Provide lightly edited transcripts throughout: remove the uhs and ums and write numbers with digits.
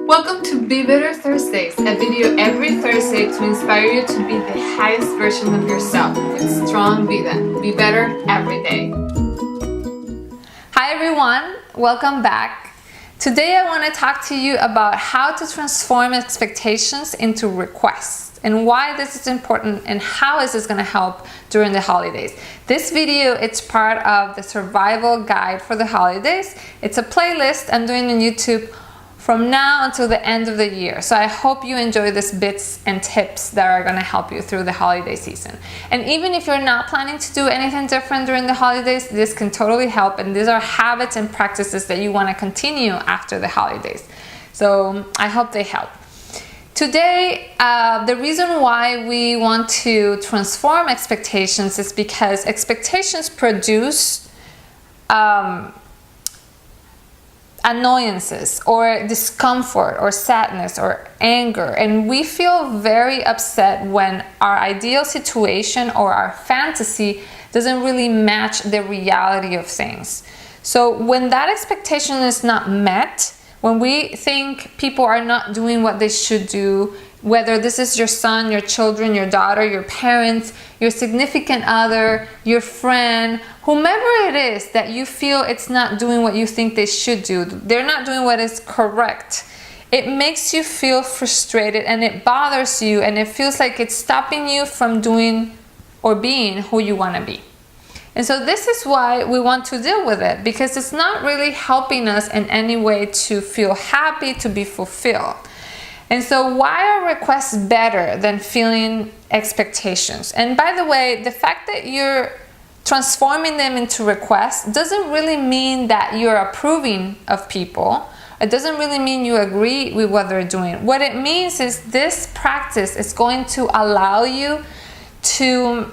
Welcome to Be Better Thursdays, a video every Thursday to inspire you to be the highest version of yourself with strong Vida. Be better every day. Hi everyone, welcome back. Today I want to talk to you about how to transform expectations into requests and why this is important and how is this going to help during the holidays. This video, it's part of the survival guide for the holidays. It's a playlist I'm doing on YouTube from now until the end of the year. So I hope you enjoy these bits and tips that are gonna help you through the holiday season. And even if you're not planning to do anything different during the holidays, this can totally help. And these are habits and practices that you wanna continue after the holidays. So I hope they help. Today, the reason why we want to transform expectations is because expectations produce annoyances or discomfort or sadness or anger, and we feel very upset when our ideal situation or our fantasy doesn't really match the reality of things. So when that expectation is not met, when we think people are not doing what they should do, whether this is your son, your children, your daughter, your parents, your significant other, your friend, whomever it is that you feel it's not doing what you think they should do, they're not doing what is correct, it makes you feel frustrated and it bothers you and it feels like it's stopping you from doing or being who you want to be. And so this is why we want to deal with it, because it's not really helping us in any way to feel happy, to be fulfilled. And so why are requests better than feeling expectations? And by the way, the fact that you're transforming them into requests doesn't really mean that you're approving of people. It doesn't really mean you agree with what they're doing. What it means is this practice is going to allow you to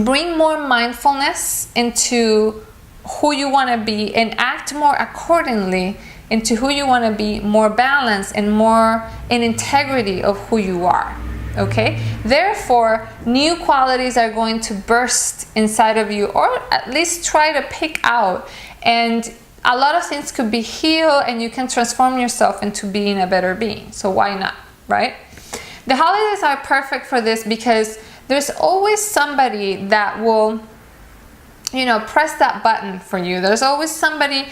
bring more mindfulness into who you want to be and act more accordingly into who you want to be, more balanced and more in integrity of who you are. Okay? Therefore, new qualities are going to burst inside of you, or at least try to pick out, and a lot of things could be healed and you can transform yourself into being a better being. So why not, right? The holidays are perfect for this because there's always somebody that will, press that button for you. There's always somebody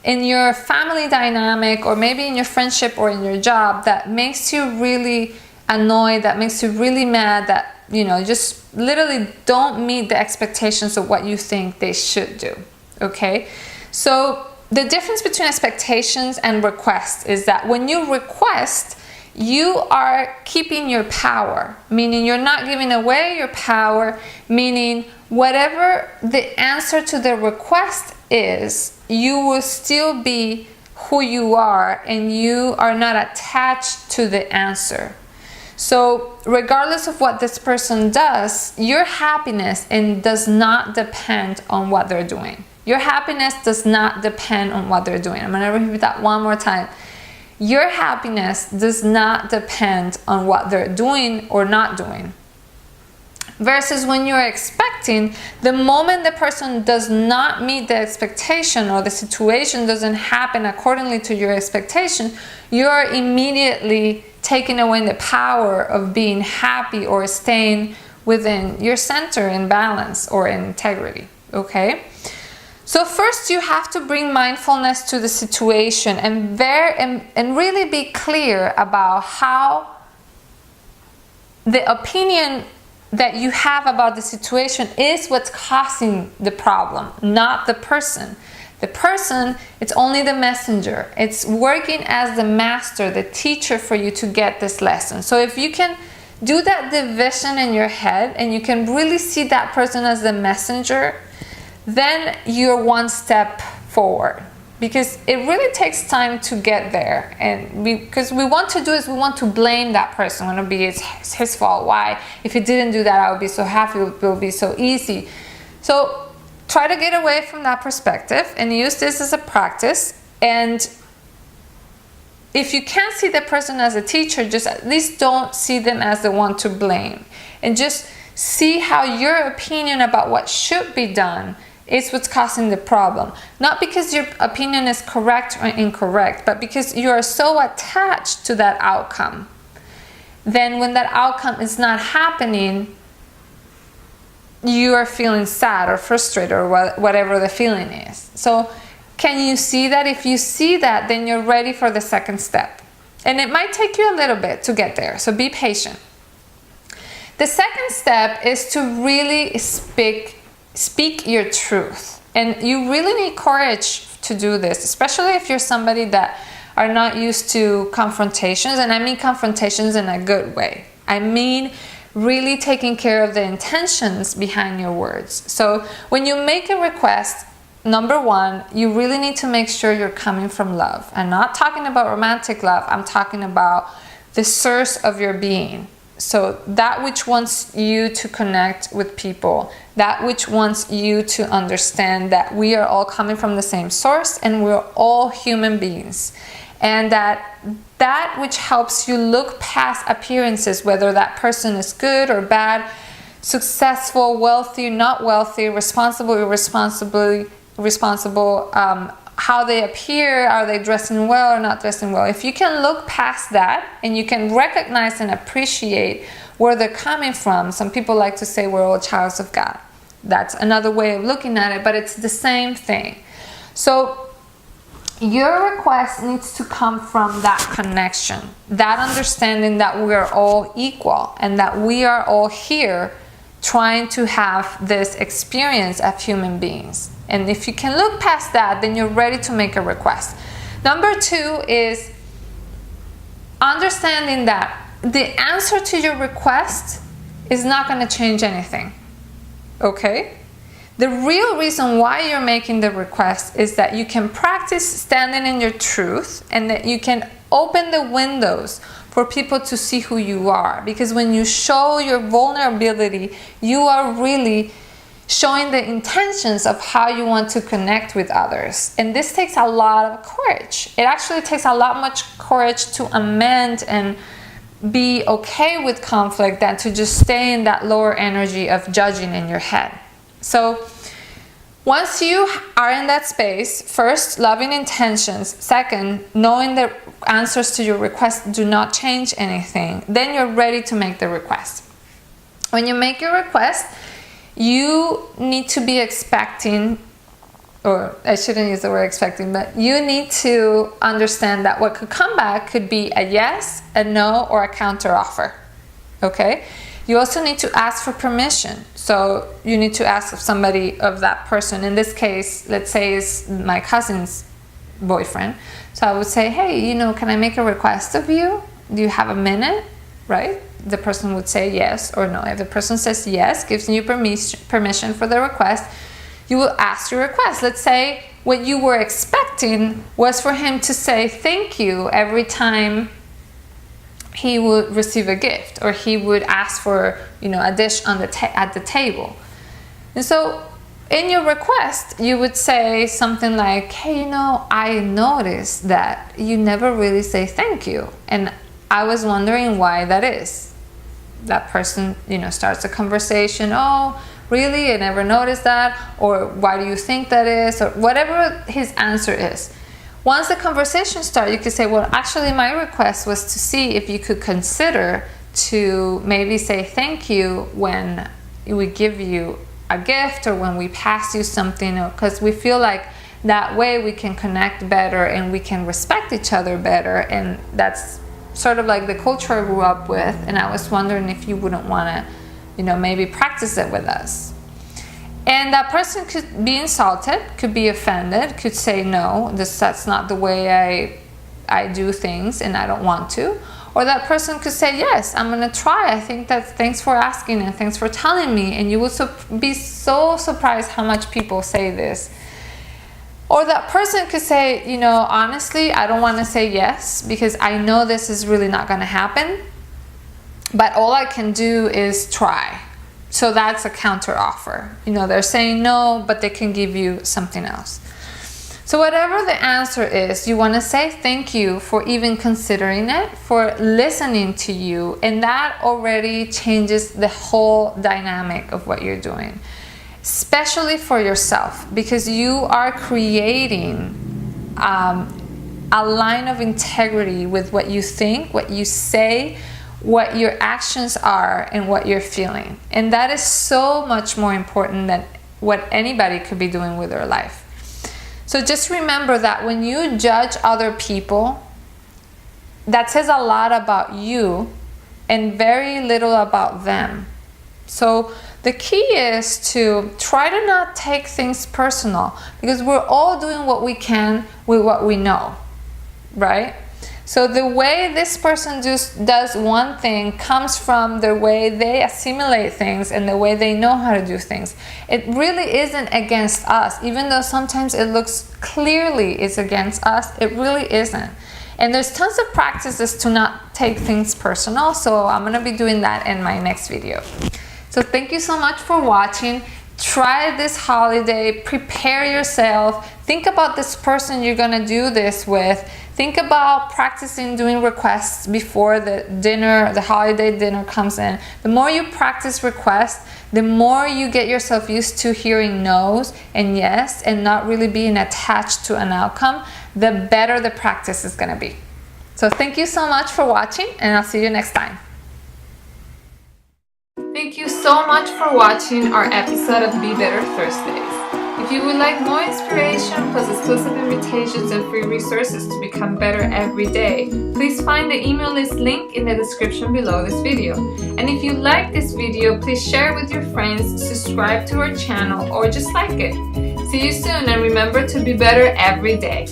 in your family dynamic, or maybe in your friendship or in your job, that makes you really annoyed, that makes you really mad, that just literally don't meet the expectations of what you think they should do. Okay, so the difference between expectations and requests is that when you request, you are keeping your power, meaning you're not giving away your power, meaning whatever the answer to the request is, you will still be who you are and you are not attached to the answer. So regardless of what this person does, your happiness does not depend on what they're doing. Your happiness does not depend on what they're doing. I'm going to repeat that one more time. Your happiness does not depend on what they're doing or not doing. Versus when you're expecting, the moment the person does not meet the expectation or the situation doesn't happen accordingly to your expectation, you're immediately taking away the power of being happy or staying within your center in balance or in integrity. Okay? So first you have to bring mindfulness to the situation and really be clear about how the opinion that you have about the situation is what's causing the problem, not the person. The person, it's only the messenger. It's working as the master, the teacher for you to get this lesson. So if you can do that division in your head and you can really see that person as the messenger, then you're one step forward. Because it really takes time to get there, and because we want to blame that person. When it's his fault. Why? If he didn't do that, I would be so happy. It will be so easy. So try to get away from that perspective and use this as a practice. And if you can't see the person as a teacher, just at least don't see them as the one to blame, and just see how your opinion about what should be done is what's causing the problem. Not because your opinion is correct or incorrect, but because you are so attached to that outcome. Then when that outcome is not happening, you are feeling sad or frustrated or whatever the feeling is. So can you see that? If you see that, then you're ready for the second step. And it might take you a little bit to get there, so be patient. The second step is to really speak your truth. And you really need courage to do this, especially if you're somebody that are not used to confrontations. And I mean confrontations in a good way. I mean really taking care of the intentions behind your words. So when you make a request, number one, you really need to make sure you're coming from love. I'm not talking about romantic love. I'm talking about the source of your being. So that which wants you to connect with people, that which wants you to understand that we are all coming from the same source and we're all human beings. And that which helps you look past appearances, whether that person is good or bad, successful, wealthy, not wealthy, responsible, irresponsible, how they appear, are they dressing well or not dressing well. If you can look past that and you can recognize and appreciate where they're coming from. Some people like to say we're all childs of God. That's another way of looking at it, but it's the same thing. So your request needs to come from that connection, that understanding that we are all equal and that we are all here trying to have this experience as human beings. And if you can look past that, then you're ready to make a request. Number two is understanding that the answer to your request is not going to change anything. Okay? The real reason why you're making the request is that you can practice standing in your truth and that you can open the windows for people to see who you are. Because when you show your vulnerability, you are really showing the intentions of how you want to connect with others. And this takes a lot of courage. It actually takes a lot much courage to amend and be okay with conflict than to just stay in that lower energy of judging in your head. So once you are in that space, first, loving intentions. Second, knowing the answers to your request do not change anything. Then you're ready to make the request. When you make your request, you need to be expecting, or I shouldn't use the word expecting, but you need to understand that what could come back could be a yes, a no, or a counter offer. Okay? You also need to ask for permission. So you need to ask of somebody, of that person. In this case, let's say it's my cousin's boyfriend. So I would say, hey, can I make a request of you? Do you have a minute? Right? The person would say yes or no. If the person says yes, gives you permission for the request, you will ask your request. Let's say what you were expecting was for him to say thank you every time he would receive a gift, or he would ask for a dish on at the table. And so in your request you would say something like, hey, I noticed that you never really say thank you, and I was wondering why that is. That person starts a conversation. Oh, really? I never noticed that. Or why do you think that is? Or whatever his answer is. Once the conversation starts, you could say, well, actually my request was to see if you could consider to maybe say thank you when we give you a gift or when we pass you something, because we feel like that way we can connect better and we can respect each other better. And that's sort of like the culture I grew up with, and I was wondering if you wouldn't want to, maybe practice it with us. And that person could be insulted, could be offended, could say, no, that's not the way I do things and I don't want to. Or that person could say, yes, I'm going to try. I think that thanks for asking and thanks for telling me. And you will be so surprised how much people say this. Or that person could say, honestly, I don't want to say yes because I know this is really not going to happen. But all I can do is try. So that's a counter offer. They're saying no, but they can give you something else. So whatever the answer is, you want to say thank you for even considering it, for listening to you. And that already changes the whole dynamic of what you're doing. especially for yourself, because you are creating a line of integrity with what you think, what you say, what your actions are, and what you're feeling. And that is so much more important than what anybody could be doing with their life. So just remember that when you judge other people, that says a lot about you and very little about them. So the key is to try to not take things personal, because we're all doing what we can with what we know, right? So the way this person does one thing comes from the way they assimilate things and the way they know how to do things. It really isn't against us, even though sometimes it looks clearly it's against us. It really isn't. And there's tons of practices to not take things personal, so I'm going to be doing that in my next video. So thank you so much for watching. Try this holiday, prepare yourself, think about this person you're going to do this with. Think about practicing doing requests before the dinner, the holiday dinner comes in. The more you practice requests, the more you get yourself used to hearing no's and yes and not really being attached to an outcome, the better the practice is going to be. So thank you so much for watching, and I'll see you next time. Thank you so much for watching our episode of Be Better Thursdays. If you would like more inspiration plus exclusive invitations and free resources to become better every day, please find the email list link in the description below this video. And if you like this video, please share it with your friends, subscribe to our channel, or just like it. See you soon, and remember to be better every day.